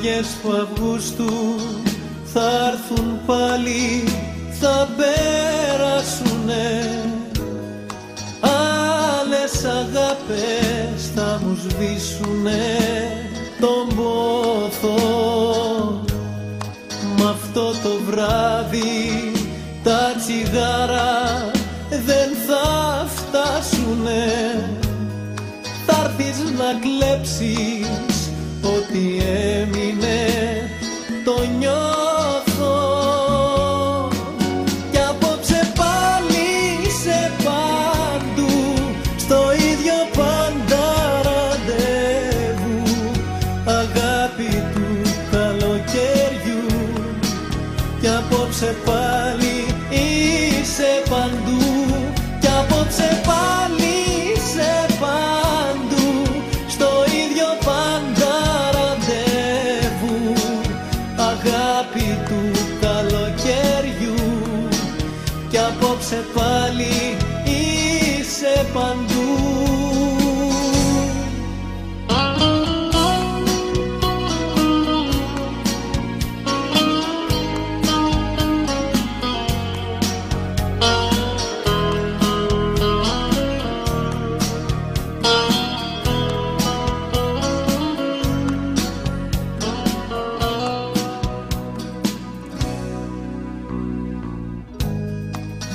Βραδιές του Αυγούστου θα έρθουν πάλι, θα πέρασουνε. Άλλες αγάπες θα μου σβήσουνε τον πόθο. Μ' αυτό το βράδυ τα τσιγάρα δεν θα φτάσουνε. Θα έρθεις να κλέψεις ό,τι έμεινε, το νιώθω. Κι απόψε πάλι σε παντού, στο ίδιο πάντα ραντεβού. Αγάπη του καλοκαιριού. Κι απόψε πάλι είσαι παντού. Κι απόψε πάλι είσαι παντού, στο ίδιο πάντα ραντεβού. Αγάπη του καλοκαιριού. Κι απόψε πάλι είσαι παντού.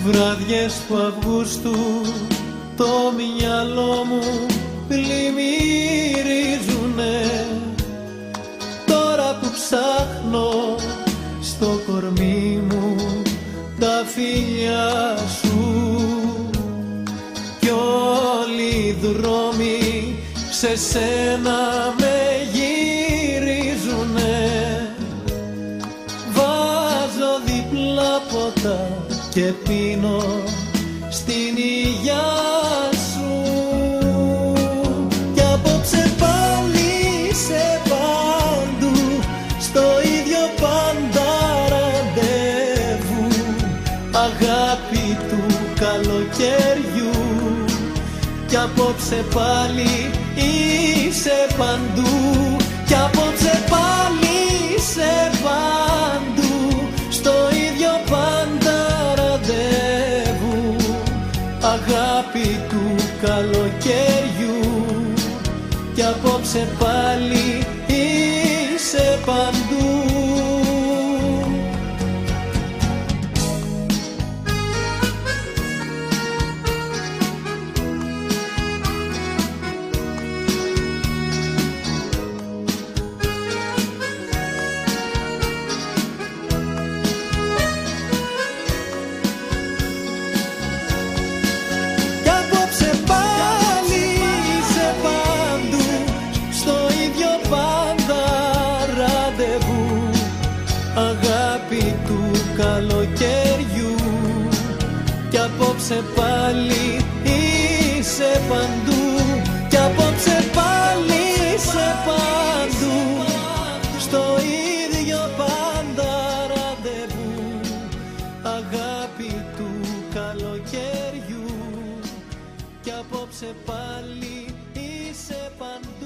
Βραδιές του Αυγούστου το μυαλό μου πλημμυρίζουνε. Τώρα που ψάχνω στο κορμί μου τα φιλιά σου, κι όλοι οι δρόμοι σε σένα με γυρίζουνε. Βάζω διπλά ποτά και πίνω στην υγειά σου. Κι απόψε πάλι σε παντού, στο ίδιο πάντα ραντεβού. Αγάπη του καλοκαιριού. Κι απόψε πάλι είσαι παντού. Κι απόψε πάλι είσαι παντού, στο ίδιο πάντα ραντεβού. Αγάπη του καλοκαιριού. Κι απόψε πάλι είσαι παντού. Αγάπη του καλοκαιριού. Κι απόψε πάλι είσαι παντού. Κι απόψε πάλι είσαι παντού, στο ίδιο πάντα ραντεβού. Αγάπη του καλοκαιριού. Κι απόψε πάλι είσαι παντού.